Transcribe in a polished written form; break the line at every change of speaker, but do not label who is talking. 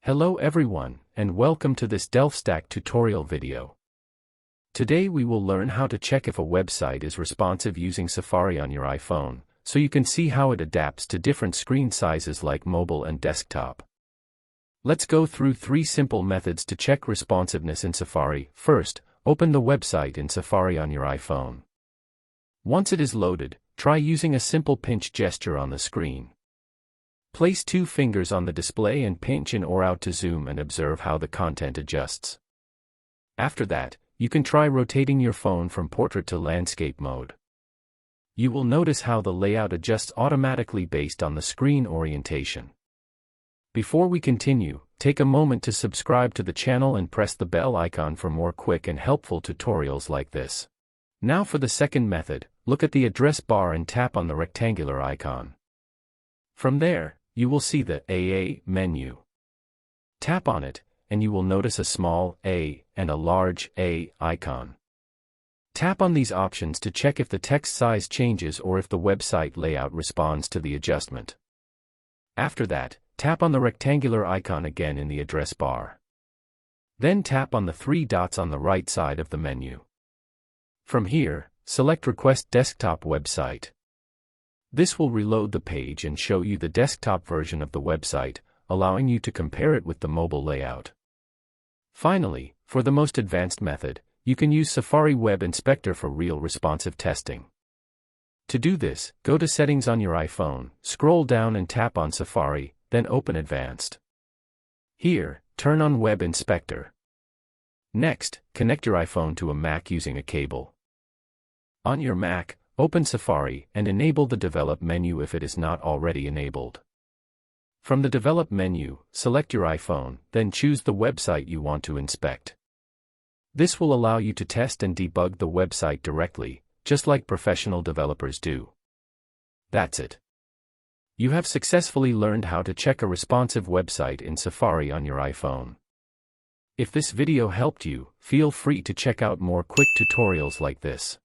Hello everyone, and welcome to this DelfStack tutorial video. Today we will learn how to check if a website is responsive using Safari on your iPhone, so you can see how it adapts to different screen sizes like mobile and desktop. Let's go through 3 simple methods to check responsiveness in Safari. First, open the website in Safari on your iPhone. Once it is loaded, try using a simple pinch gesture on the screen. Place 2 fingers on the display and pinch in or out to zoom and observe how the content adjusts. After that, you can try rotating your phone from portrait to landscape mode. You will notice how the layout adjusts automatically based on the screen orientation. Before we continue, take a moment to subscribe to the channel and press the bell icon for more quick and helpful tutorials like this. Now for the second method, look at the address bar and tap on the rectangular icon. From there, you will see the AA menu. Tap on it, and you will notice a small A and a large A icon. Tap on these options to check if the text size changes or if the website layout responds to the adjustment. After that, tap on the rectangular icon again in the address bar. Then tap on the 3 dots on the right side of the menu. From here, select Request Desktop Website. This will reload the page and show you the desktop version of the website, allowing you to compare it with the mobile layout. Finally, for the most advanced method, you can use Safari Web Inspector for real responsive testing. To do this, go to Settings on your iPhone, scroll down and tap on Safari, then open Advanced. Here, turn on Web Inspector. Next, connect your iPhone to a Mac using a cable. On your Mac, open Safari and enable the Develop menu if it is not already enabled. From the Develop menu, select your iPhone, then choose the website you want to inspect. This will allow you to test and debug the website directly, just like professional developers do. That's it. You have successfully learned how to check a responsive website in Safari on your iPhone. If this video helped you, feel free to check out more quick tutorials like this.